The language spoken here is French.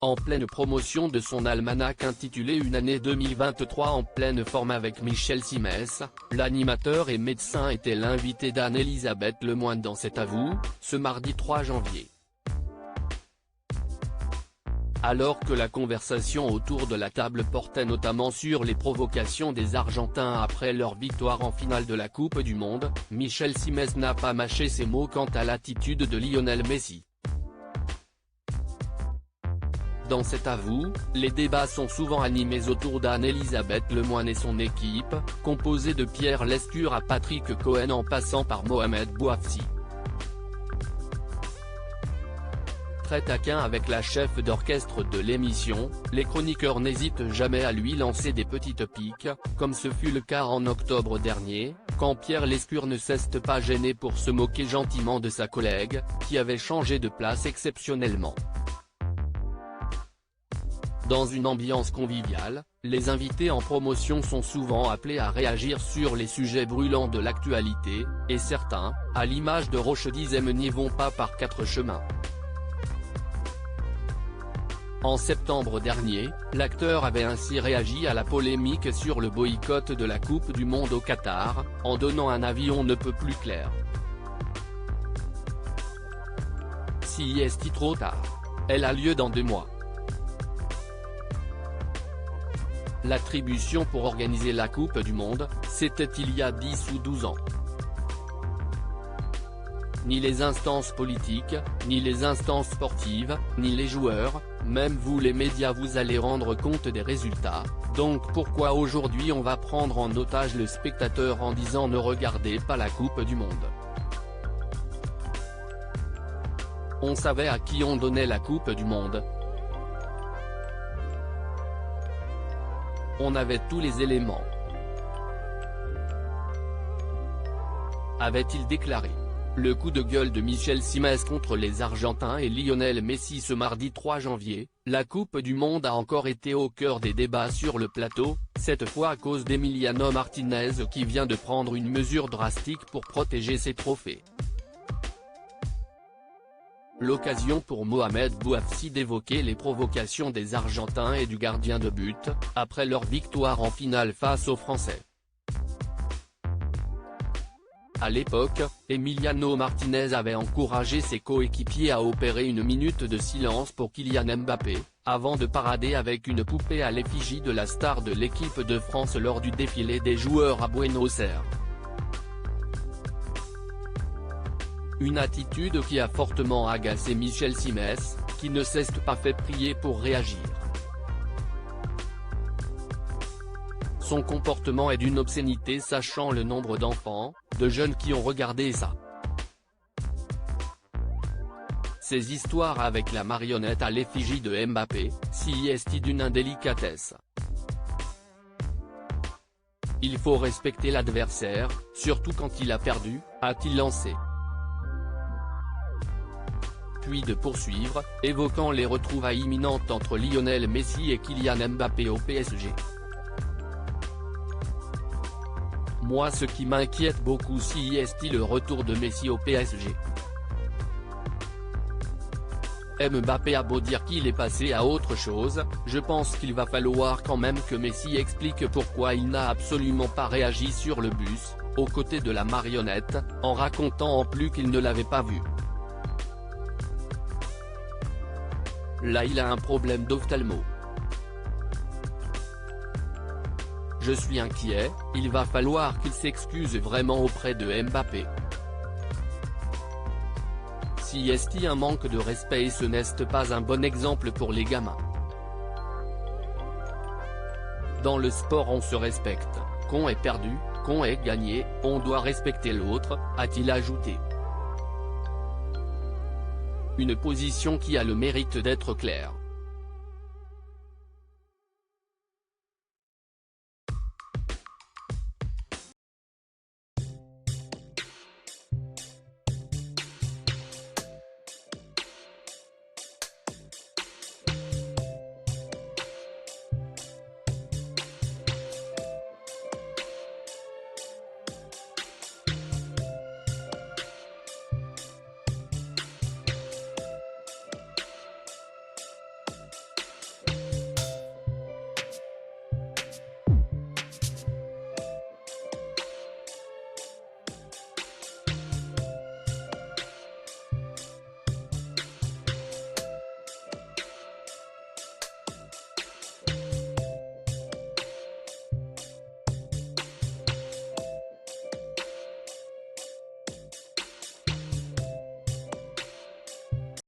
En pleine promotion de son almanach intitulé Une année 2023 en pleine forme avec Michel Simès, l'animateur et médecin était l'invité d'Anne-Elisabeth Lemoine dans Cet à vous, ce mardi 3 janvier. Alors que la conversation autour de la table portait notamment sur les provocations des Argentins après leur victoire en finale de la Coupe du Monde, Michel Simès n'a pas mâché ses mots quant à l'attitude de Lionel Messi. Dans Cet à vous, les débats sont souvent animés autour d'Anne-Elisabeth Lemoine et son équipe, composée de Pierre Lescure à Patrick Cohen en passant par Mohamed Bouafsi. Très taquin avec la chef d'orchestre de l'émission, les chroniqueurs n'hésitent jamais à lui lancer des petites piques, comme ce fut le cas en octobre dernier, quand Pierre Lescure ne s'est pas gêné pour se moquer gentiment de sa collègue, qui avait changé de place exceptionnellement. Dans une ambiance conviviale, les invités en promotion sont souvent appelés à réagir sur les sujets brûlants de l'actualité, et certains, à l'image de Roche Dizem, n'y vont pas par quatre chemins. En septembre dernier, l'acteur avait ainsi réagi à la polémique sur le boycott de la Coupe du Monde au Qatar, en donnant un avis on ne peut plus clair. Si est-il trop tard? Elle a lieu dans 2 mois. L'attribution pour organiser la Coupe du Monde, c'était il y a 10 ou 12 ans. Ni les instances politiques, ni les instances sportives, ni les joueurs, même vous les médias vous allez rendre compte des résultats, donc pourquoi aujourd'hui on va prendre en otage le spectateur en disant ne regardez pas la Coupe du Monde? On savait à qui on donnait la Coupe du Monde. On avait tous les éléments. Avait-il déclaré. Le coup de gueule de Michel Simès contre les Argentins et Lionel Messi ce mardi 3 janvier, la Coupe du Monde a encore été au cœur des débats sur le plateau, cette fois à cause d'Emiliano Martinez qui vient de prendre une mesure drastique pour protéger ses trophées. L'occasion pour Mohamed Bouafsi d'évoquer les provocations des Argentins et du gardien de but, après leur victoire en finale face aux Français. À l'époque, Emiliano Martinez avait encouragé ses coéquipiers à opérer une minute de silence pour Kylian Mbappé, avant de parader avec une poupée à l'effigie de la star de l'équipe de France lors du défilé des joueurs à Buenos Aires. Une attitude qui a fortement agacé Michel Simès, qui ne s'est pas fait prier pour réagir. Son comportement est d'une obscénité sachant le nombre d'enfants, de jeunes qui ont regardé ça. Ces histoires avec la marionnette à l'effigie de Mbappé, si est d'une indélicatesse. Il faut respecter l'adversaire, surtout quand il a perdu, a-t-il lancé. Puis de poursuivre, évoquant les retrouvailles imminentes entre Lionel Messi et Kylian Mbappé au PSG. Moi ce qui m'inquiète beaucoup si est le retour de Messi au PSG. Mbappé a beau dire qu'il est passé à autre chose, je pense qu'il va falloir quand même que Messi explique pourquoi il n'a absolument pas réagi sur le bus, aux côtés de la marionnette, en racontant en plus qu'il ne l'avait pas vu. Là il a un problème d'ophtalmo. Je suis inquiet, il va falloir qu'il s'excuse vraiment auprès de Mbappé. Si est un manque de respect et ce n'est pas un bon exemple pour les gamins. Dans le sport on se respecte, qu'on ait perdu, qu'on ait gagné, on doit respecter l'autre, a-t-il ajouté. Une position qui a le mérite d'être claire.